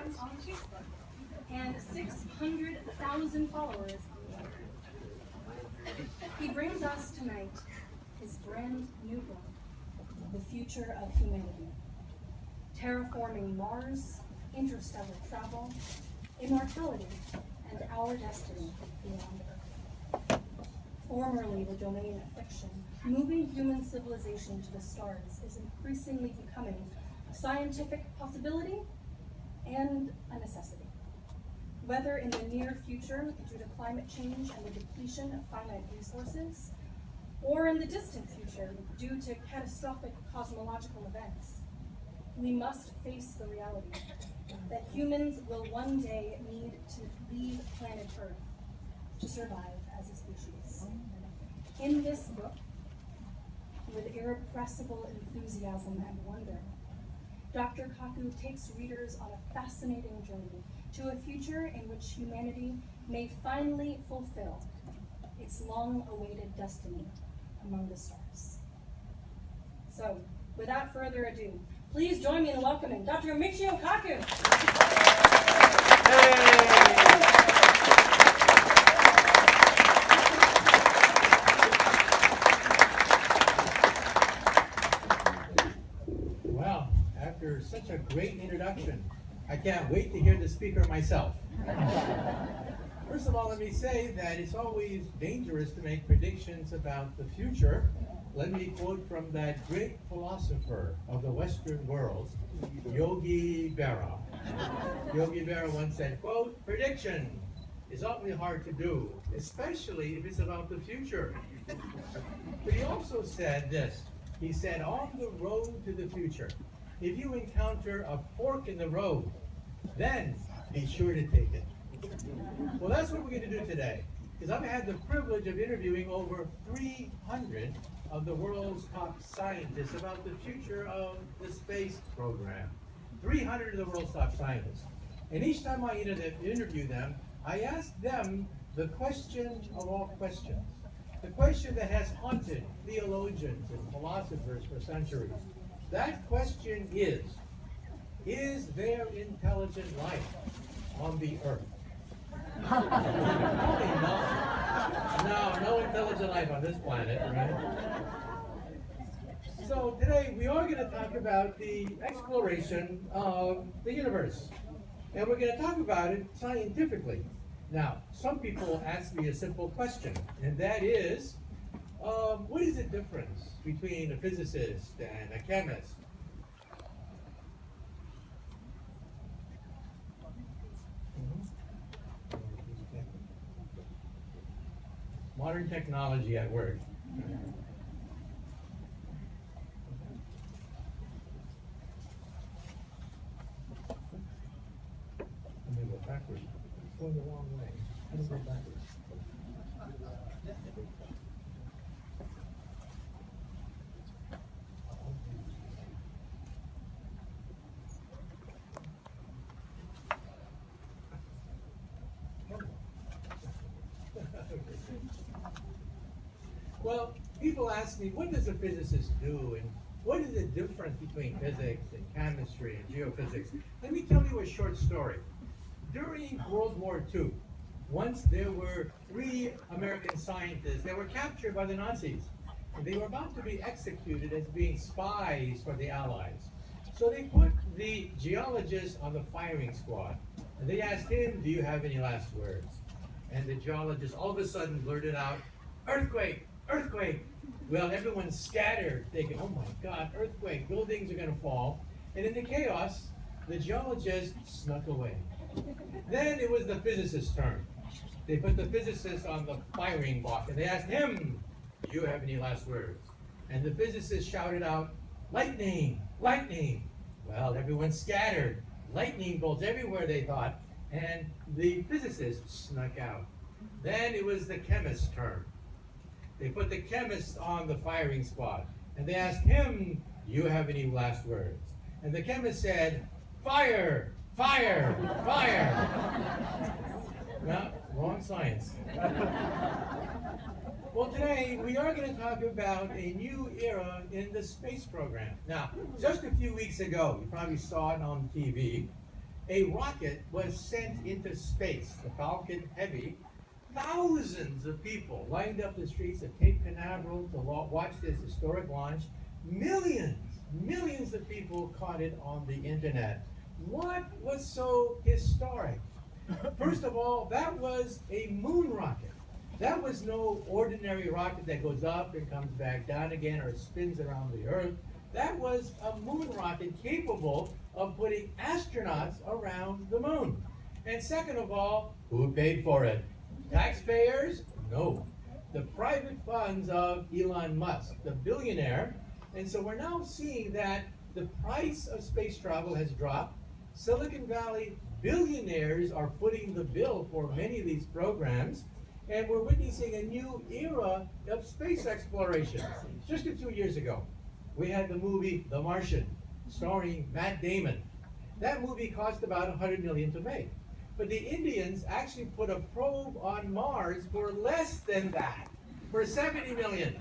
fans on Facebook and 600,000 followers on Twitter. He brings us tonight his brand new book, The Future of Humanity: Terraforming Mars, Interstellar Travel, Immortality, and Our Destiny Beyond Earth. Formerly the domain of fiction, moving human civilization to the stars is increasingly becoming a scientific possibility and a necessity. Whether in the near future due to climate change and the depletion of finite resources, or in the distant future due to catastrophic cosmological events, we must face the reality that humans will one day need to leave planet Earth to survive as a species. In this book, with irrepressible enthusiasm and wonder, Dr. Kaku takes readers on a fascinating journey to a future in which humanity may finally fulfill its long-awaited destiny among the stars. So, without further ado, please join me in welcoming Dr. Michio Kaku. Well, after such a great introduction, I can't wait to hear the speaker myself. First of all, let me say that it's always dangerous to make predictions about the future. Let me quote from that great philosopher of the Western world, Yogi Berra. Yogi Berra once said, quote, "Prediction is awfully hard to do, especially if it's about the future." But he also said this. He said, on the road to the future, if you encounter a fork in the road, then be sure to take it. Well, that's what we're going to do today, because I've had the privilege of interviewing over 300 of the world's top scientists about the future of the space program. 300 of the world's top scientists. And each time I interview them, I ask them the question of all questions. The question that has haunted theologians and philosophers for centuries. That question is there intelligent life on the Earth? Probably not. No intelligent life on this planet, right? So today we are going to talk about the exploration of the universe. And we're going to talk about it scientifically. Now, some people ask me a simple question, and that is, what is the difference between a physicist and a chemist? Modern technology at work. Let me go backwards. It's going the wrong way. Let me go backwards. Well, people ask me, what does a physicist do, and what is the difference between physics and chemistry and geophysics? Let me tell you a short story. During World War II, once there were 3 American scientists that were captured by the Nazis. And they were about to be executed as being spies for the Allies. So they put the geologist on the firing squad. And they asked him, do you have any last words? And the geologist all of a sudden blurted out, earthquake! Earthquake! Well, everyone scattered, thinking, oh my God, earthquake, buildings are going to fall. And in the chaos, the geologist snuck away. Then it was the physicist's turn. They put the physicist on the firing block, and they asked him, do you have any last words? And the physicist shouted out, lightning, lightning. Well, everyone scattered. Lightning bolts everywhere, they thought, and the physicist snuck out. Then it was the chemist's turn. They put the chemist on the firing squad, and they asked him, do you have any last words? And the chemist said, fire, fire, fire. No, wrong science. Well, today we are going to talk about a new era in the space program. Now, just a few weeks ago, you probably saw it on TV, a rocket was sent into space, the Falcon Heavy. Thousands of people lined up the streets of Cape Canaveral to watch this historic launch. Millions of people caught it on the internet. What was so historic? First of all, that was a moon rocket. That was no ordinary rocket that goes up and comes back down again or spins around the Earth. That was a moon rocket capable of putting astronauts around the moon. And second of all, who paid for it? Taxpayers? No. The private funds of Elon Musk, the billionaire. And so we're now seeing that the price of space travel has dropped. Silicon Valley billionaires are footing the bill for many of these programs. And we're witnessing a new era of space exploration. Just a few years ago, we had the movie The Martian, starring Matt Damon. That movie cost about $100 million to make. But the Indians actually put a probe on Mars for less than that, for $70 million.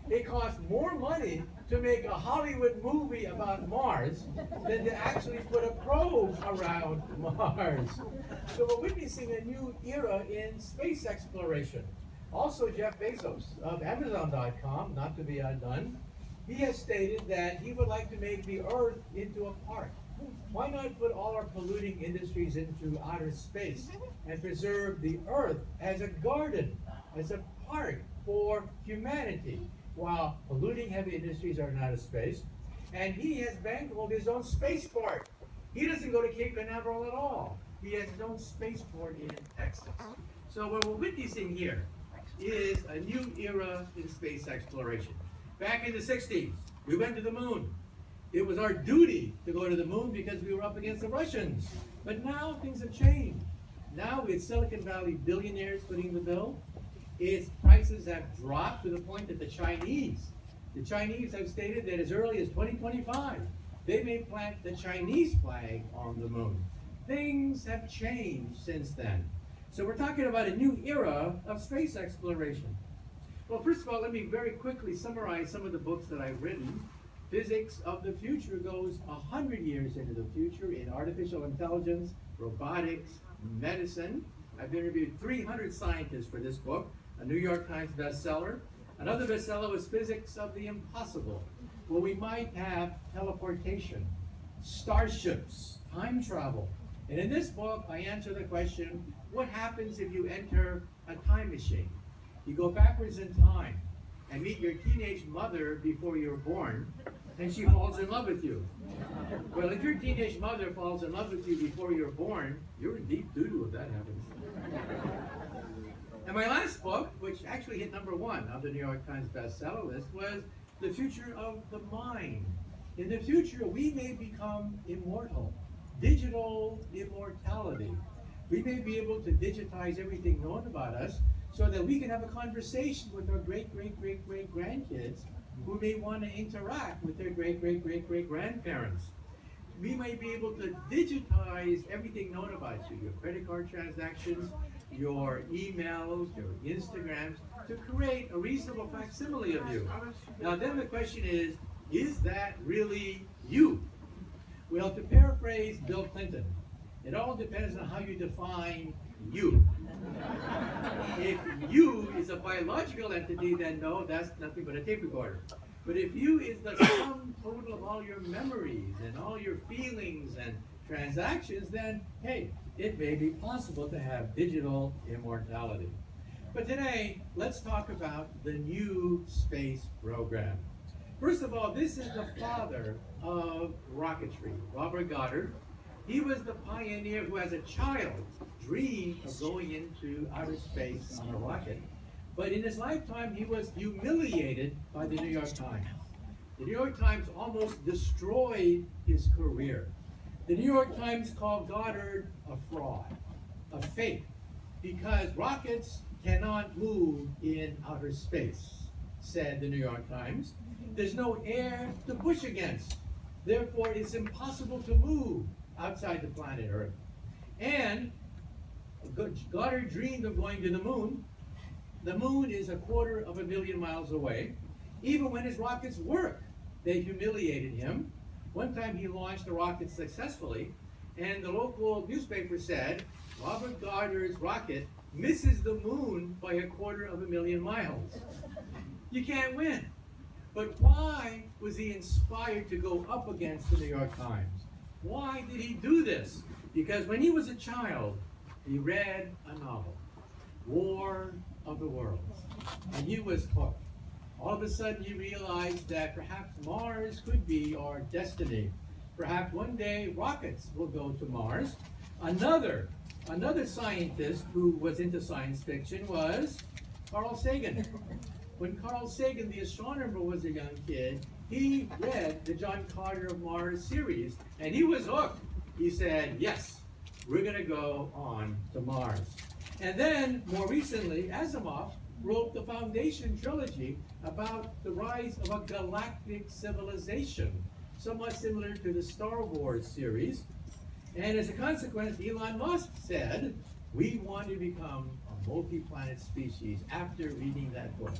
It cost more money to make a Hollywood movie about Mars than to actually put a probe around Mars. So we're witnessing a new era in space exploration. Also, Jeff Bezos of Amazon.com, not to be outdone, he has stated that he would like to make the Earth into a park. Why not put all our polluting industries into outer space and preserve the Earth as a garden, as a park for humanity, while polluting heavy industries are in outer space? And he has bankrolled his own spaceport. He doesn't go to Cape Canaveral at all. He has his own spaceport in Texas. So what we're witnessing here is a new era in space exploration. Back in the 60s, we went to the moon. It was our duty to go to the moon because we were up against the Russians. But now things have changed. Now it's Silicon Valley billionaires footing the bill. Its prices have dropped to the point that the Chinese have stated that as early as 2025, they may plant the Chinese flag on the moon. Things have changed since then. So we're talking about a new era of space exploration. Well, first of all, let me very quickly summarize some of the books that I've written. Physics of the Future goes 100 years into the future in artificial intelligence, robotics, medicine. I've interviewed 300 scientists for this book, a New York Times bestseller. Another bestseller was Physics of the Impossible, where we might have teleportation, starships, time travel. And in this book, I answer the question, what happens if you enter a time machine? You go backwards in time and meet your teenage mother before you're born, and she falls in love with you. Well, if your teenage mother falls in love with you before you're born, you're in deep doo-doo if that happens. And my last book, which actually hit #1 of the New York Times bestseller list, was The Future of the Mind. In the future, we may become immortal, digital immortality. We may be able to digitize everything known about us so that we can have a conversation with our great-great-great-great-grandkids who may want to interact with their great-great-great-great-grandparents. We may be able to digitize everything known about you, your credit card transactions, your emails, your Instagrams, to create a reasonable facsimile of you. Now then the question is that really you? Well, to paraphrase Bill Clinton, it all depends on how you define you. If you is a biological entity, then no, that's nothing but a tape recorder. But if you is the sum total of all your memories and all your feelings and transactions, then hey, it may be possible to have digital immortality. But today, let's talk about the new space program. First of all, this is the father of rocketry, Robert Goddard. He was the pioneer who, as a child, dreamed of going into outer space on a rocket. But in his lifetime, he was humiliated by the New York Times. The New York Times almost destroyed his career. The New York Times called Goddard a fraud, a fake, because rockets cannot move in outer space, said the New York Times. There's no air to push against. Therefore, it's impossible to move outside the planet Earth. And Goddard dreamed of going to the moon. The moon is 250,000 miles away. Even when his rockets work, they humiliated him. One time he launched a rocket successfully, And the local newspaper said, Robert Goddard's rocket misses the moon by 250,000 miles. You can't win. But why was he inspired to go up against the New York Times? Why did he do this? Because when he was a child, he read a novel, War of the Worlds, and he was hooked. All of a sudden, he realized that perhaps Mars could be our destiny. Perhaps one day rockets will go to Mars. Another scientist who was into science fiction was Carl Sagan. When Carl Sagan, the astronomer, was a young kid, he read the John Carter of Mars series, and he was hooked. He said, yes, we're going to go on to Mars. And then, more recently, Asimov wrote the Foundation trilogy about the rise of a galactic civilization, somewhat similar to the Star Wars series. And as a consequence, Elon Musk said, we want to become a multi-planet species after reading that book.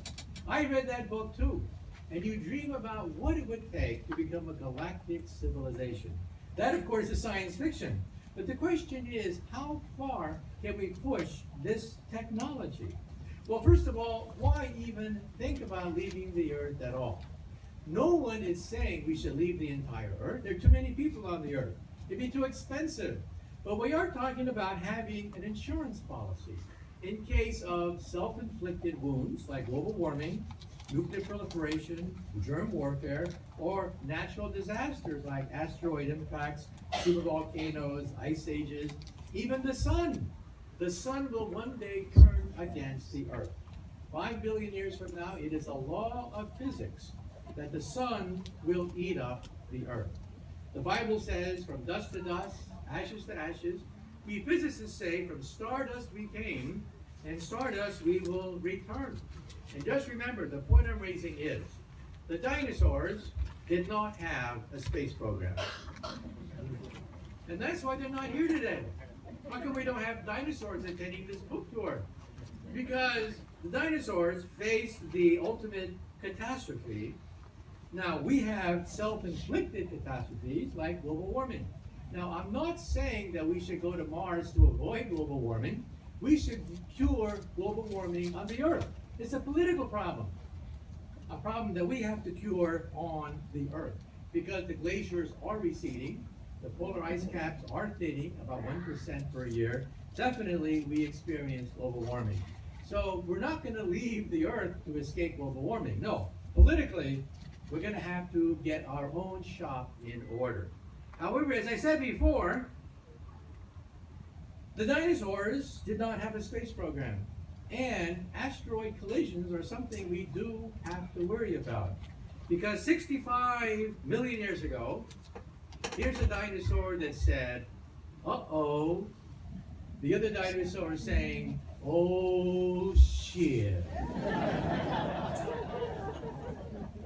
I read that book too. And you dream about what it would take to become a galactic civilization. That, of course, is science fiction. But the question is, how far can we push this technology? Well, first of all, why even think about leaving the Earth at all? No one is saying we should leave the entire Earth. There are too many people on the Earth. It'd be too expensive. But we are talking about having an insurance policy in case of self-inflicted wounds like global warming, nuclear proliferation, germ warfare, or natural disasters like asteroid impacts, supervolcanoes, ice ages, even the sun. The sun will one day turn against the Earth. 5 billion years from now, it is a law of physics that the sun will eat up the Earth. The Bible says, from dust to dust, ashes to ashes. We physicists say, from stardust we came, and stardust we will return. And just remember, the point I'm raising is, the dinosaurs did not have a space program. And that's why they're not here today. How come we don't have dinosaurs attending this book tour? Because the dinosaurs faced the ultimate catastrophe. Now, we have self-inflicted catastrophes like global warming. Now, I'm not saying that we should go to Mars to avoid global warming. We should cure global warming on the Earth. It's a political problem, a problem that we have to cure on the Earth, because the glaciers are receding, the polar ice caps are thinning about 1% per year. Definitely, we experience global warming. So we're not going to leave the Earth to escape global warming. No, politically, we're going to have to get our own shop in order. However, as I said before, the dinosaurs did not have a space program. And asteroid collisions are something we do have to worry about. Because 65 million years ago, here's a dinosaur that said, uh-oh. The other dinosaur is saying, oh, shit.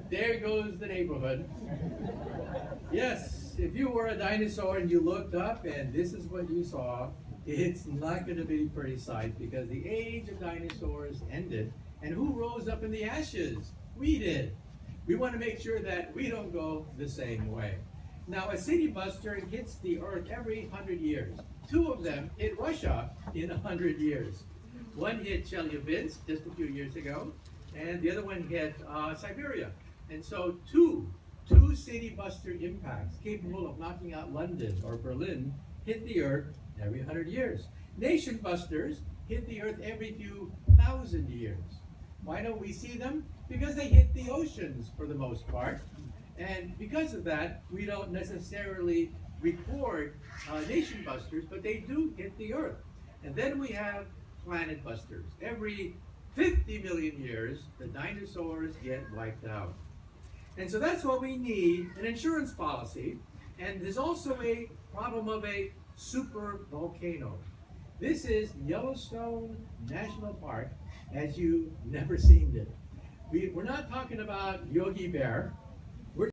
There goes the neighborhood. Yes, if you were a dinosaur and you looked up and this is what you saw, it's not going to be a pretty sight, because the age of dinosaurs ended. And who rose up in the ashes? We did. We want to make sure that we don't go the same way. Now, a city buster hits the Earth every 100 years. 2 of them hit Russia in 100 years. One hit Chelyabinsk just a few years ago, and the other one hit Siberia. And so two city buster impacts capable of knocking out London or Berlin hit the Earth every 100 years. Nation busters hit the Earth every few thousand years. Why don't we see them? Because they hit the oceans for the most part. And because of that, we don't necessarily record nation busters, but they do hit the Earth. And then we have planet busters. Every 50 million years, the dinosaurs get wiped out. And so that's what we need, an insurance policy. And there's also a problem of a super volcano. This is Yellowstone National Park as you've never seen it. We're not talking about Yogi Bear.